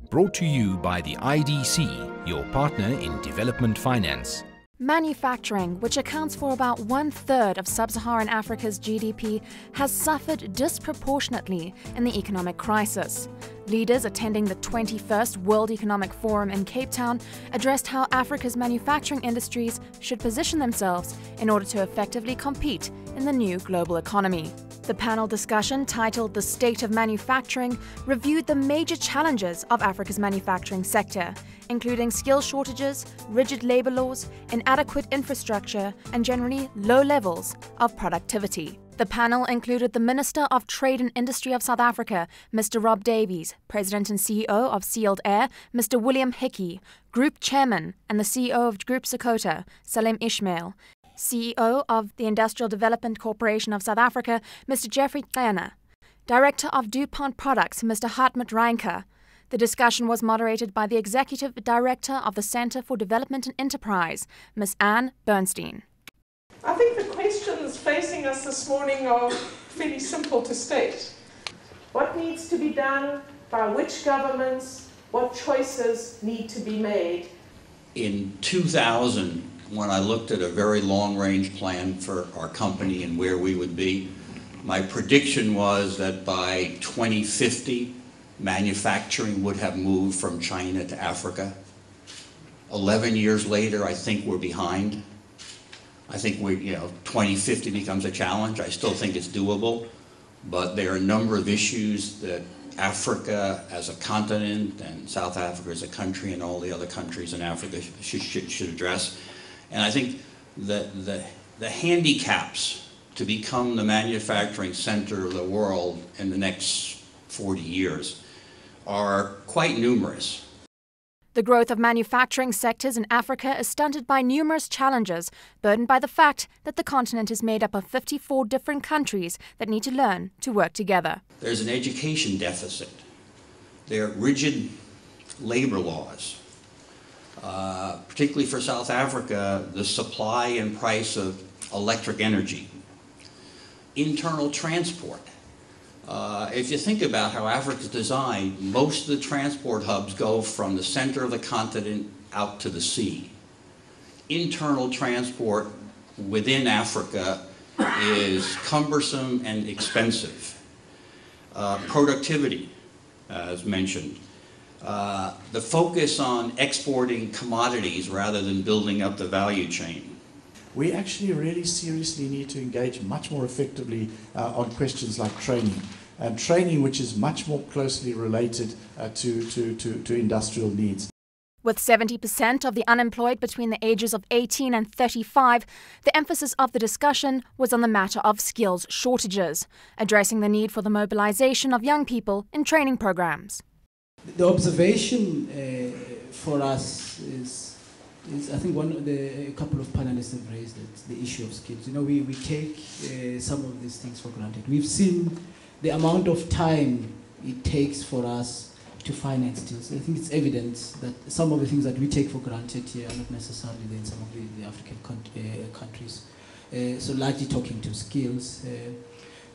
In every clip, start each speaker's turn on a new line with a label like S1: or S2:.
S1: Brought to you by the IDC, your partner in development finance.
S2: Manufacturing, which accounts for about 1/3 of sub-Saharan Africa's GDP, has suffered disproportionately in the economic crisis. Leaders attending the 21st World Economic Forum in Cape Town addressed how Africa's manufacturing industries should position themselves in order to effectively compete in the new global economy. The panel discussion, titled "The State of Manufacturing," reviewed the major challenges of Africa's manufacturing sector, including skill shortages, rigid labor laws, inadequate infrastructure, and generally low levels of productivity. The panel included the Minister of Trade and Industry of South Africa, Mr. Rob Davies, President and CEO of Sealed Air, Mr. William Hickey, Group Chairman and the CEO of Group Sakota, Salim Ismail, CEO of the Industrial Development Corporation of South Africa, Mr. Jeffrey Qena, Director of DuPont Products, Mr. Hartmut Reinke. The discussion was moderated by the Executive Director of the Center for Development and Enterprise, Ms. Anne Bernstein.
S3: I think the questions facing us this morning are fairly simple to state. What needs to be done, by which governments, what choices need to be made?
S4: In 2000, when I looked at a very long-range plan for our company and where we would be, my prediction was that by 2050, manufacturing would have moved from China to Africa. 11 years later, I think we're behind. I think 2050 becomes a challenge. I still think it's doable, but there are a number of issues that Africa as a continent and South Africa as a country and all the other countries in Africa should address. And I think the handicaps to become the manufacturing center of the world in the next 40 years are quite numerous.
S2: The growth of manufacturing sectors in Africa is stunted by numerous challenges, burdened by the fact that the continent is made up of 54 different countries that need to learn to work together.
S4: There's an education deficit. There are rigid labor laws. Particularly for South Africa, the supply and price of electric energy. Internal transport. If you think about how Africa is designed, most of the transport hubs go from the center of the continent out to the sea. Internal transport within Africa is cumbersome and expensive. Productivity, as mentioned. The focus on exporting commodities rather than building up the value chain.
S5: We actually really seriously need to engage much more effectively on questions like training. Training which is much more closely related to industrial needs.
S2: With 70% of the unemployed between the ages of 18 and 35, the emphasis of the discussion was on the matter of skills shortages, addressing the need for the mobilization of young people in training programs.
S6: The observation for us is I think a couple of panelists have raised it, the issue of skills. We take some of these things for granted. We've seen the amount of time it takes for us to finance skills. I think it's evident that some of the things that we take for granted here are not necessarily there in some of the African countries. So largely talking to skills.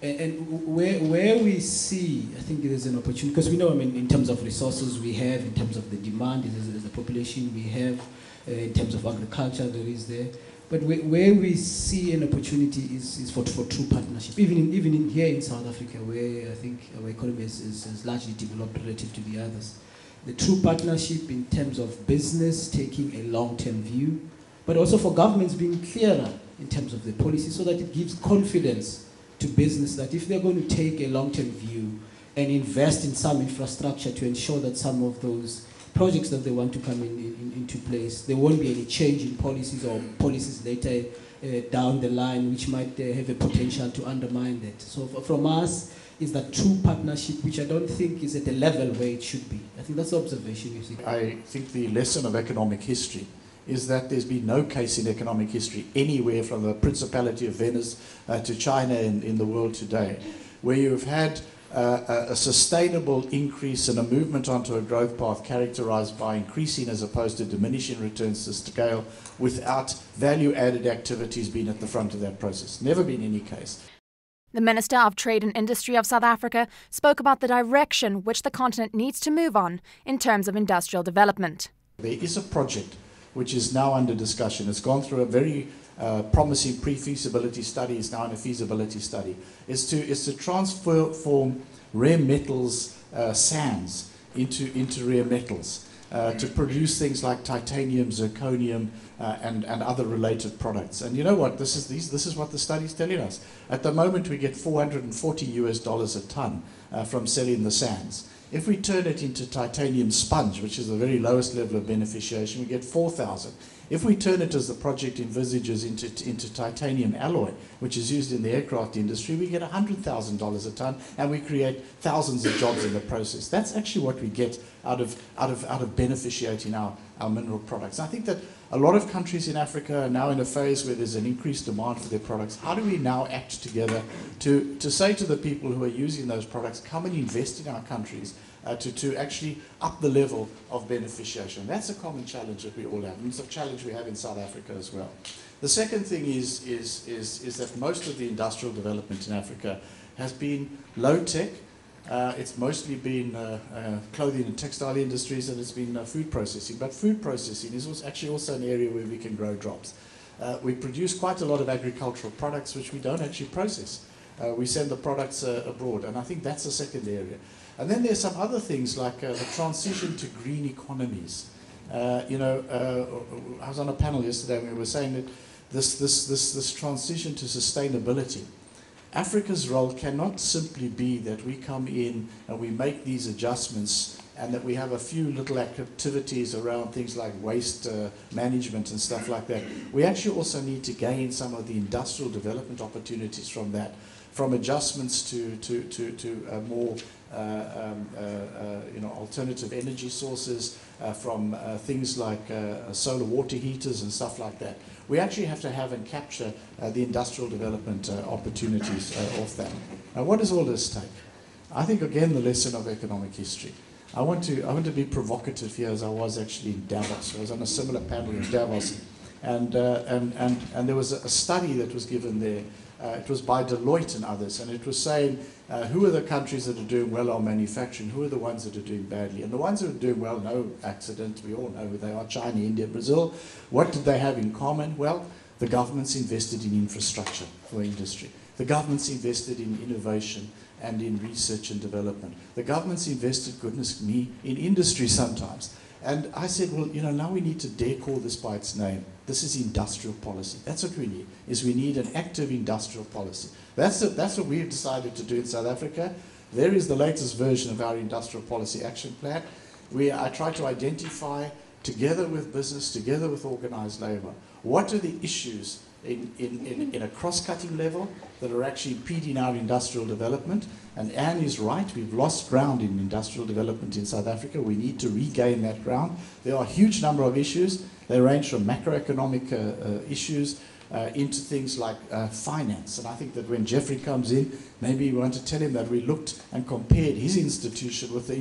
S6: And where we see, I think there's an opportunity, because we know, in terms of resources we have, in terms of the demand, there's the population we have, in terms of agriculture there is there. But where we see an opportunity is for true partnership. Even in here in South Africa, where I think our economy is largely developed relative to the others. The true partnership in terms of business taking a long-term view, but also for governments being clearer in terms of the policy so that it gives confidence to business that if they're going to take a long-term view and invest in some infrastructure to ensure that some of those projects that they want to come into place, there won't be any change in policies or policies later down the line which might have a potential to undermine that. So from us is that true partnership, which I don't think is at the level where it should be. I think that's the observation you see.
S5: I think the lesson of economic history is that there's been no case in economic history anywhere from the Principality of Venice to China in the world today, where you've had a sustainable increase and a movement onto a growth path characterized by increasing as opposed to diminishing returns to scale without value-added activities being at the front of that process. Never been any case.
S2: The Minister of Trade and Industry of South Africa spoke about the direction which the continent needs to move on in terms of industrial development.
S5: There is a project which is now under discussion. It's gone through a very promising pre-feasibility study, is now in a feasibility study. Is to transform rare metals sands into rare metals, to produce things like titanium, zirconium, and other related products. And you know what? This is what the study is telling us. At the moment, we get $440 a ton from selling the sands. If we turn it into titanium sponge, which is the very lowest level of beneficiation, we get 4,000. If we turn it, as the project envisages, into titanium alloy, which is used in the aircraft industry, we get $100,000 a ton, and we create thousands of jobs in the process. That's actually what we get out of beneficiating our mineral products. I think that a lot of countries in Africa are now in a phase where there's an increased demand for their products. How do we now act together to say to the people who are using those products, come and invest in our countries, to actually up the level of beneficiation? That's a common challenge that we all have, and it's a challenge we have in South Africa as well. The second thing is that most of the industrial development in Africa has been low-tech. It's mostly been clothing and textile industries, and it's been food processing. But food processing is actually also an area where we can grow jobs. We produce quite a lot of agricultural products which we don't actually process. We send the products abroad, and I think that's a second area. And then there's some other things like the transition to green economies. I was on a panel yesterday and we were saying that this transition to sustainability, Africa's role cannot simply be that we come in and we make these adjustments and that we have a few little activities around things like waste management and stuff like that. We actually also need to gain some of the industrial development opportunities from that, from adjustments to more alternative energy sources, from things like solar water heaters and stuff like that. We actually have to have and capture the industrial development opportunities off that. Now, what does all this take? I think, again, the lesson of economic history. I want to be provocative here, as I was actually in Davos. I was on a similar panel in Davos, and there was a study that was given there. It was by Deloitte and others, and it was saying who are the countries that are doing well on manufacturing, who are the ones that are doing badly. And the ones that are doing well, no accident, we all know who they are: China, India, Brazil. What did they have in common? Well, the governments invested in infrastructure for industry. The governments invested in innovation and in research and development. The governments invested, goodness me, in industry sometimes. And I said, well, now we need to dare call this by its name. This is industrial policy. That's what we need, is we need an active industrial policy. That's what we've decided to do in South Africa. There is the latest version of our industrial policy action plan. I try to identify, together with business, together with organized labor, what are the issues in a cross-cutting level that are actually impeding our industrial development. And Anne is right, we've lost ground in industrial development in South Africa. We need to regain that ground. There are a huge number of issues. They range from macroeconomic issues into things like finance. And I think that when Jeffrey comes in, maybe we want to tell him that we looked and compared his institution with the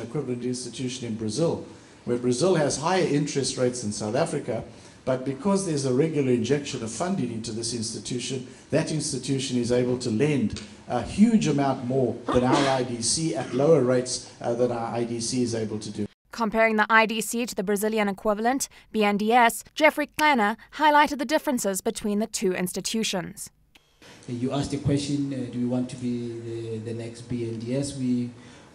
S5: equivalent institution in Brazil, where Brazil has higher interest rates than South Africa. But because there's a regular injection of funding into this institution, that institution is able to lend a huge amount more than our IDC at lower rates than our IDC is able to do.
S2: Comparing the IDC to the Brazilian equivalent, BNDES, Jeffrey Kleiner highlighted the differences between the two institutions.
S6: You asked the question, do we want to be the next BNDES?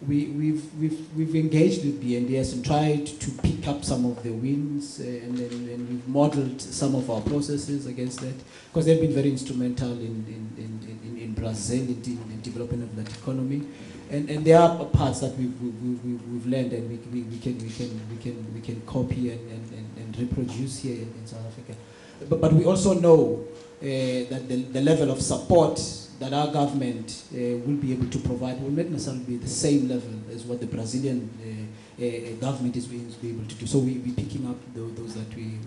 S6: We've engaged with BNDES and tried to pick up some of the wins, and we've modeled some of our processes against that, because they've been very instrumental in Brazil in development of that economy, and there are parts that we've learned and we can copy and reproduce here in South Africa, but we also know that the level of support that our government will be able to provide will not necessarily be the same level as what the Brazilian government is able to do. So we're picking up those that we.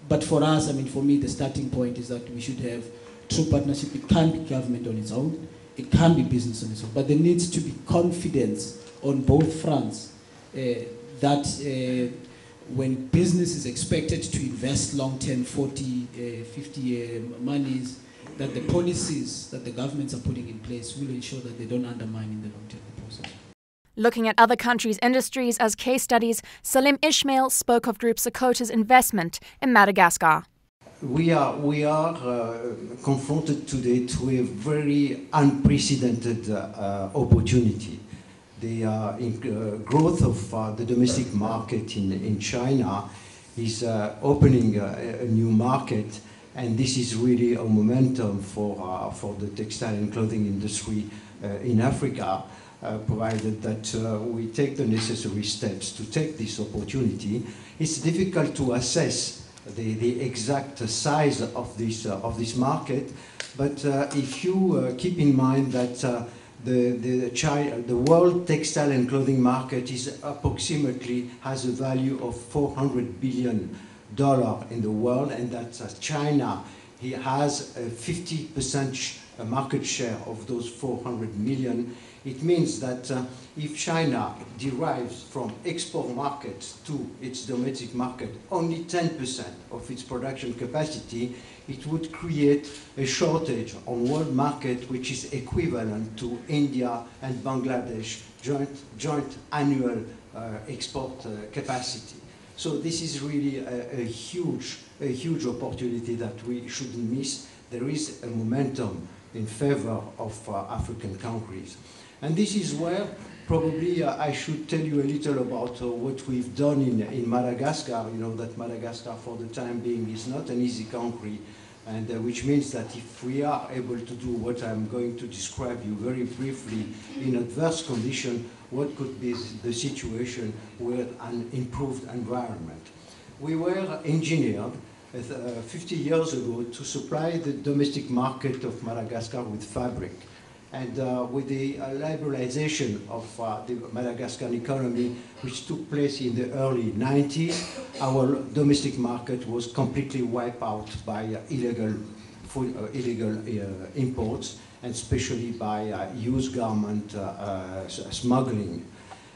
S6: But for us, for me, the starting point is that we should have true partnership. It can't be government on its own. It can't be business on its own. But there needs to be confidence on both fronts that when business is expected to invest long-term 40, 50-year monies, that the policies that the governments are putting in place will ensure that they don't undermine in the long term the process.
S2: Looking at other countries' industries as case studies, Salim Ismail spoke of Group Sekota's investment in Madagascar.
S7: We are confronted today to a very unprecedented opportunity. The growth of the domestic market in China is opening a new market, and this is really a momentum for the textile and clothing industry in Africa, provided that we take the necessary steps to take this opportunity. It's difficult to assess the exact size of this market, but if you keep in mind that the world textile and clothing market is approximately has a value of $400 billion in the world, and that China has a 50% market share of those 400 million. It means that if China derives from export markets to its domestic market only 10% of its production capacity, it would create a shortage on world market which is equivalent to India and Bangladesh joint annual export capacity. So this is really a huge opportunity that we shouldn't miss. There is a momentum in favor of African countries. And this is where probably I should tell you a little about what we've done in Madagascar. You know that Madagascar for the time being is not an easy country, and which means that if we are able to do what I'm going to describe you very briefly in adverse condition, what could be the situation with an improved environment. We were engineered 50 years ago to supply the domestic market of Madagascar with fabric. And with the liberalization of the Madagascar economy, which took place in the early 90s, our domestic market was completely wiped out by illegal imports, and especially by used garment smuggling.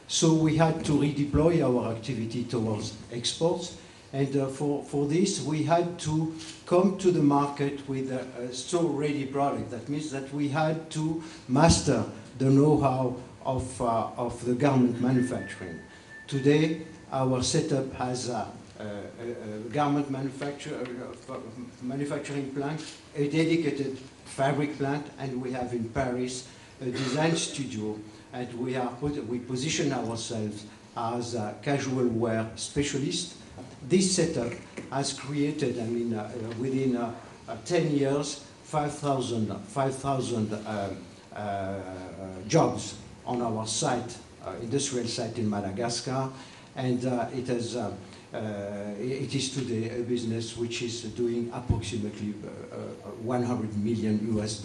S7: So we had to redeploy our activity towards exports. And for this, we had to come to the market with a store-ready product. That means that we had to master the know-how of the garment manufacturing. Today, our setup has a garment manufacturing plant, a dedicated fabric plant, and we have in Paris a design studio, and we position ourselves as a casual wear specialist. This setup has created, I mean, within 10 years, 5,000 jobs on our site, industrial site in Madagascar, and it is today a business which is doing approximately $100 million US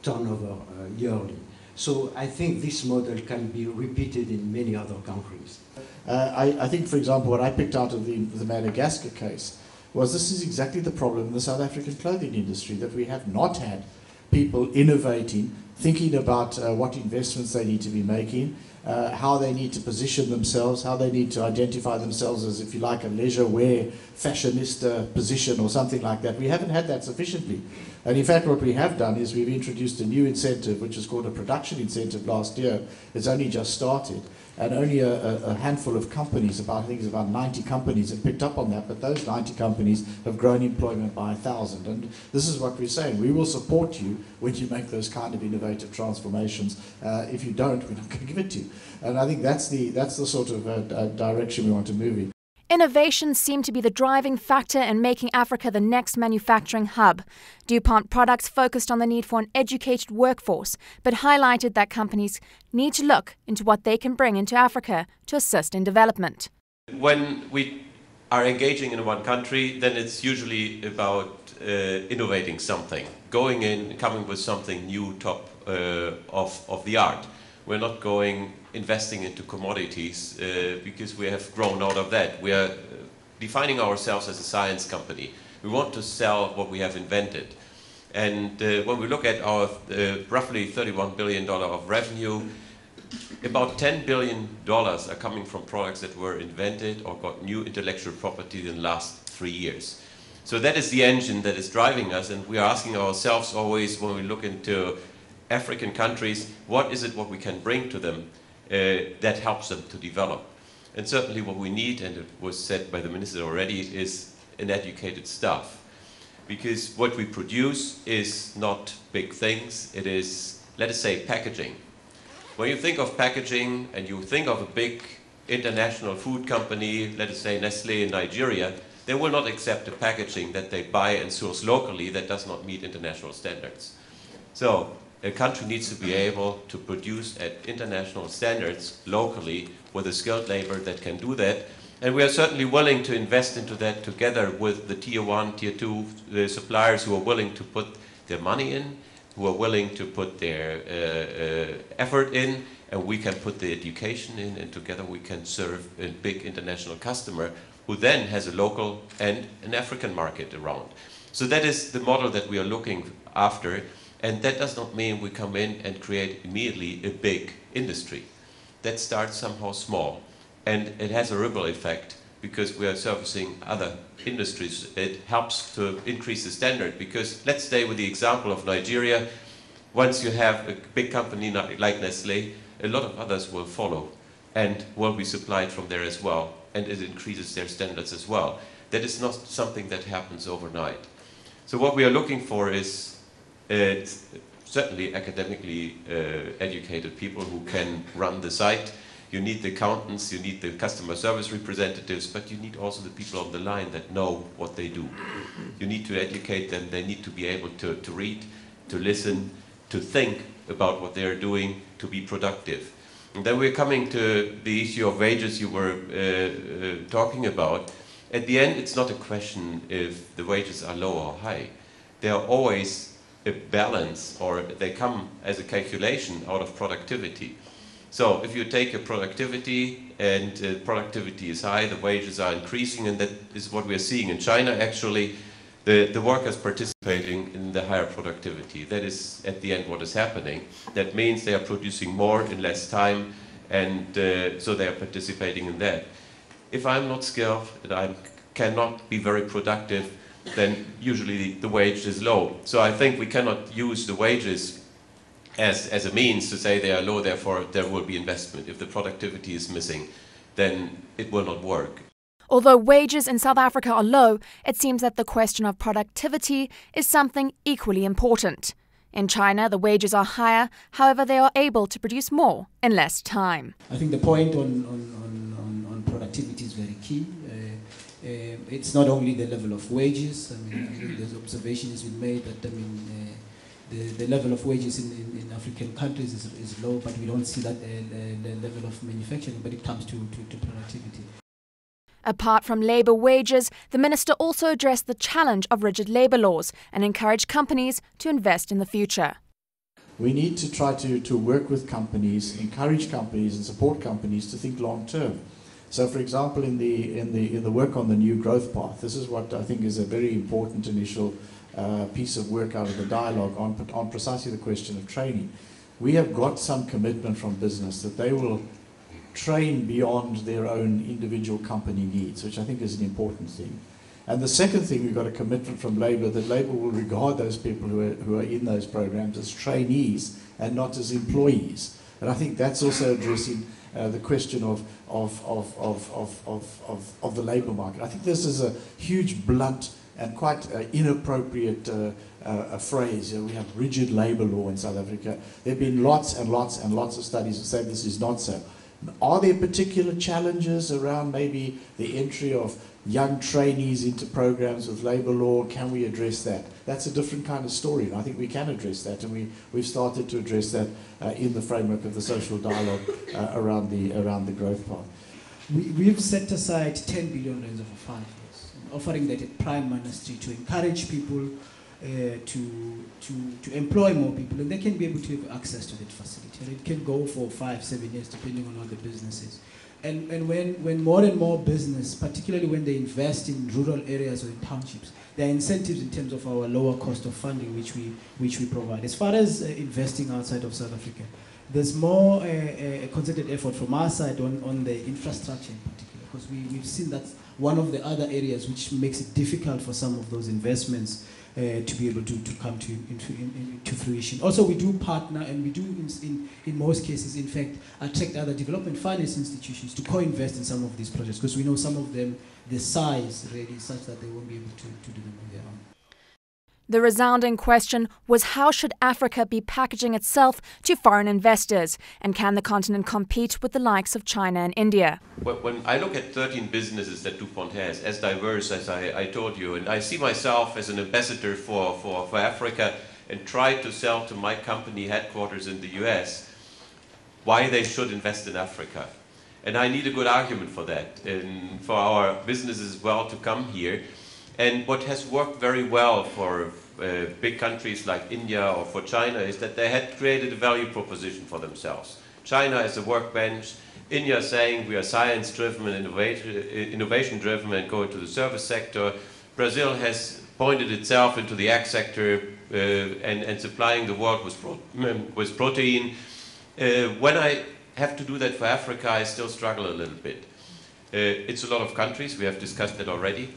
S7: turnover yearly. So I think this model can be repeated in many other countries.
S5: I think, for example, what I picked out of the Madagascar case was this is exactly the problem in the South African clothing industry, that we have not had people innovating, thinking about what investments they need to be making, how they need to position themselves, how they need to identify themselves as, if you like, a leisure wear fashionista position or something like that. We haven't had that sufficiently. And in fact, what we have done is we've introduced a new incentive, which is called a production incentive last year. It's only just started. And only a handful of companies, I think it's about 90 companies, have picked up on that. But those 90 companies have grown employment by 1,000. And this is what we're saying. We will support you when you make those kind of innovative transformations. If you don't, we're not going to give it to you. And I think that's the sort of direction we want to move in.
S2: Innovations seem to be the driving factor in making Africa the next manufacturing hub. DuPont products focused on the need for an educated workforce, but highlighted that companies need to look into what they can bring into Africa to assist in development.
S8: When we are engaging in one country, then it's usually about innovating something, going in, coming with something new, top of the art. We're not investing into commodities because we have grown out of that. We are defining ourselves as a science company. We want to sell what we have invented. And when we look at our roughly $31 billion of revenue, about $10 billion are coming from products that were invented or got new intellectual property in the last 3 years. So that is the engine that is driving us, and we are asking ourselves always when we look into African countries, what is it what we can bring to them that helps them to develop? And certainly what we need, and it was said by the minister already, is an educated staff. Because what we produce is not big things, it is, let us say, packaging. When you think of packaging and you think of a big international food company, let us say Nestlé in Nigeria, they will not accept a packaging that they buy and source locally that does not meet international standards. So a country needs to be able to produce at international standards locally with a skilled labor that can do that. And we are certainly willing to invest into that together with the tier 1, tier 2 suppliers who are willing to put their money in, who are willing to put their effort in, and we can put the education in, and together we can serve a big international customer who then has a local and an African market around. So that is the model that we are looking after, and that does not mean we come in and create immediately a big industry. That starts somehow small, and it has a ripple effect because we are servicing other industries. It helps to increase the standard because let's stay with the example of Nigeria. Once you have a big company like Nestlé, a lot of others will follow and will be supplied from there as well, and it increases their standards as well. That is not something that happens overnight. So what we are looking for is certainly academically educated people who can run the site. You need the accountants, you need the customer service representatives, but you need also the people on the line that know what they do. You need to educate them, they need to be able to read, to listen, to think about what they are doing, to be productive. And then we're coming to the issue of wages you were talking about. At the end, it's not a question if the wages are low or high. They are always a balance, or they come as a calculation out of productivity. So if you take a productivity and productivity is high, the wages are increasing, and that is what we're seeing in China actually. The workers participating in the higher productivity. That is at the end what is happening. That means they are producing more in less time, and so they are participating in that. If I'm not skilled and I cannot be very productive, then usually the wage is low. So I think we cannot use the wages as a means to say they are low, therefore there will be investment. If the productivity is missing, then it will not work.
S2: Although wages in South Africa are low, it seems that the question of productivity is something equally important. In China, the wages are higher, however, they are able to produce more in less time.
S6: I think the point on productivity is very key. It's not only the level of wages. I think there's observation has been made that the level of wages in African countries is low, but we don't see that the level of manufacturing, but it comes to productivity.
S2: Apart from labour wages, the minister also addressed the challenge of rigid labour laws and encouraged companies to invest in the future.
S5: We need to try to work with companies, encourage companies and support companies to think long term. So for example, in the work on the new growth path, this is what I think is a very important initial piece of work out of the dialogue on precisely the question of training. We have got some commitment from business that they will train beyond their own individual company needs, which I think is an important thing. And the second thing, we've got a commitment from Labour that Labour will regard those people who are in those programs as trainees and not as employees. And I think that's also addressing the question of the labour market. I think this is a huge, blunt and quite inappropriate phrase. We have rigid labour law in South Africa. There have been lots and lots and lots of studies that say this is not so. Are there particular challenges around maybe the entry of young trainees into programs with labour law? Can we address that? That's a different kind of story, and I think we can address that, and we've started to address that in the framework of the social dialogue around the growth path.
S6: We've set aside 10 billion rands over 5 years, offering that at Prime Ministry to encourage people to employ more people, and they can be able to have access to that facility. And it can go for 5-7 years, depending on how the business is. And when more and more business, particularly when they invest in rural areas or in townships, there are incentives in terms of our lower cost of funding which we provide. As far as investing outside of South Africa, there's more a concerted effort from our side on the infrastructure in particular. because we've seen that's one of the other areas which makes it difficult for some of those investments to be able to come to fruition. Also, we do partner, and we do, in most cases, in fact, attract other development finance institutions to co-invest in some of these projects, because we know some of them, the size really is such that they won't be able to do them on their own.
S2: The resounding question was, how should Africa be packaging itself to foreign investors, and can the continent compete with the likes of China and India?
S8: When I look at 13 businesses that DuPont has, as diverse as I told you, and I see myself as an ambassador for Africa and try to sell to my company headquarters in the US why they should invest in Africa. And I need a good argument for that, and for our businesses as well to come here. And what has worked very well for big countries like India or for China is that they had created a value proposition for themselves. China is a workbench, India saying we are science-driven and innovation-driven and go into the service sector. Brazil has pointed itself into the ag sector and supplying the world with protein. When I have to do that for Africa, I still struggle a little bit. It's a lot of countries, we have discussed that already.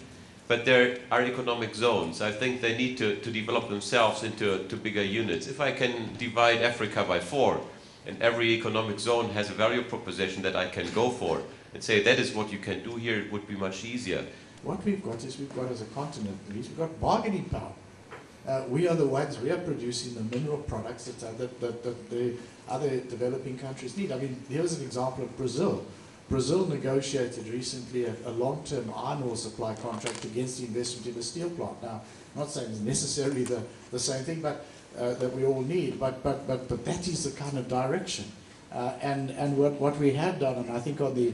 S8: But there are economic zones. I think they need to develop themselves into bigger units. If I can divide Africa by 4, and every economic zone has a value proposition that I can go for, and say that is what you can do here, it would be much easier.
S5: What we've got is, as a continent, we've got bargaining power. We are the ones, we are producing the mineral products that the other developing countries need. I mean, here's an example of Brazil. Brazil negotiated recently a long-term iron ore supply contract against the investment in a steel plant. Now, I'm not saying it's necessarily the same thing, but that we all need, but that is the kind of direction. And what we have done, and I think on the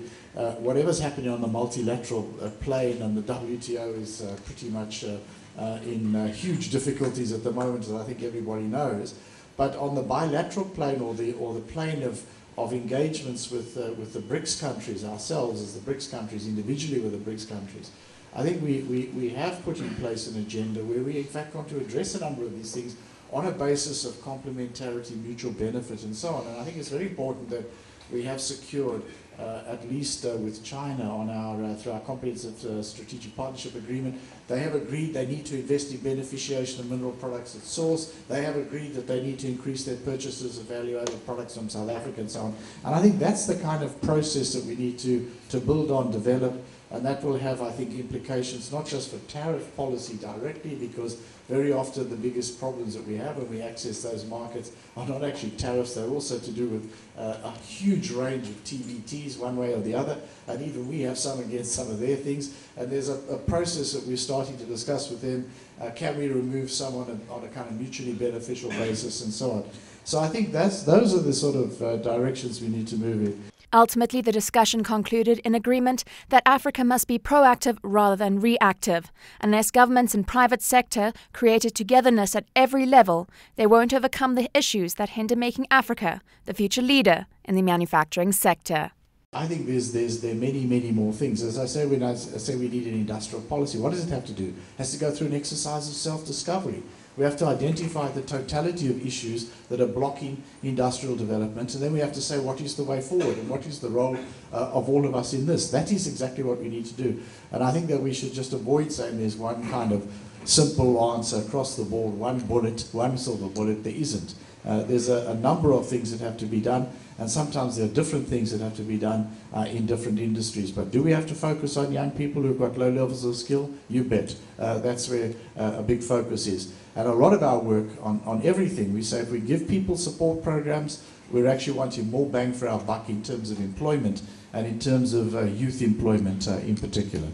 S5: whatever's happening on the multilateral plane, and the WTO is pretty much in huge difficulties at the moment, as I think everybody knows. But on the bilateral plane, or the plane of engagements with the BRICS countries, ourselves as the BRICS countries, individually with the BRICS countries, I think we have put in place an agenda where we in fact want to address a number of these things on a basis of complementarity, mutual benefit, and so on. And I think it's very important that we have secured, at least with China on our through our comprehensive strategic partnership agreement, they have agreed they need to invest in beneficiation of mineral products at source. They have agreed that they need to increase their purchases of value-added products from South Africa and so on. And I think that's the kind of process that we need to build on, develop, and that will have, I think, implications not just for tariff policy directly, because very often the biggest problems that we have when we access those markets are not actually tariffs, they're also to do with a huge range of TBTs one way or the other, and even we have some against some of their things, and there's a process that we're starting to discuss with them. Can we remove some on a kind of mutually beneficial basis and so on. So I think those are the sort of directions we need to move in.
S2: Ultimately, the discussion concluded in agreement that Africa must be proactive rather than reactive. Unless governments and private sector created togetherness at every level, they won't overcome the issues that hinder making Africa the future leader in the manufacturing sector.
S5: I think there are many more things. As I say, when I say we need an industrial policy, what does it have to do? It has to go through an exercise of self-discovery. We have to identify the totality of issues that are blocking industrial development, and then we have to say what is the way forward and what is the role of all of us in this. That is exactly what we need to do. And I think that we should just avoid saying there's one kind of simple answer across the board, one bullet, one silver bullet. There isn't. There's a number of things that have to be done, and sometimes there are different things that have to be done in different industries. But do we have to focus on young people who've got low levels of skill? You bet. That's where a big focus is. And a lot of our work on everything, we say if we give people support programs, we're actually wanting more bang for our buck in terms of employment and in terms of youth employment in particular.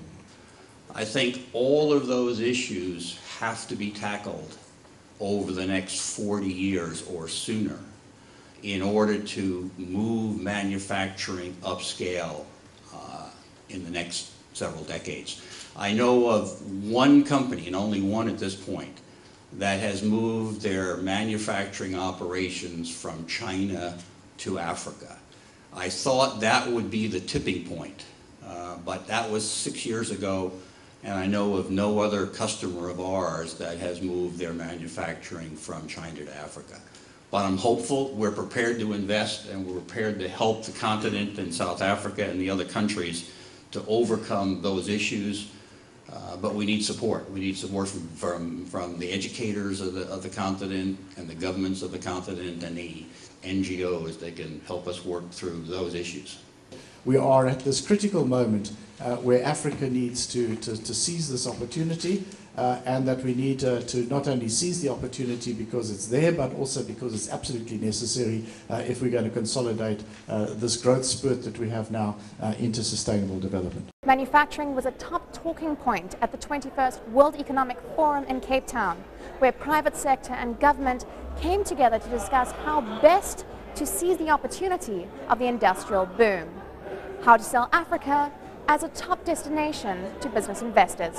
S4: I think all of those issues have to be tackled over the next 40 years or sooner in order to move manufacturing upscale in the next several decades. I know of one company, and only one at this point, that has moved their manufacturing operations from China to Africa. I thought that would be the tipping point, but that was 6 years ago, and I know of no other customer of ours that has moved their manufacturing from China to Africa. But I'm hopeful, we're prepared to invest, and we're prepared to help the continent and South Africa and the other countries to overcome those issues. But we need support. We need support from the educators of the continent and the governments of the continent and the NGOs that can help us work through those issues.
S5: We are at this critical moment where Africa needs to seize this opportunity, and that we need to not only seize the opportunity because it's there, but also because it's absolutely necessary if we're going to consolidate this growth spurt that we have now into sustainable development.
S2: Manufacturing was a top talking point at the 21st World Economic Forum in Cape Town, where private sector and government came together to discuss how best to seize the opportunity of the industrial boom. How to sell Africa as a top destination to business investors.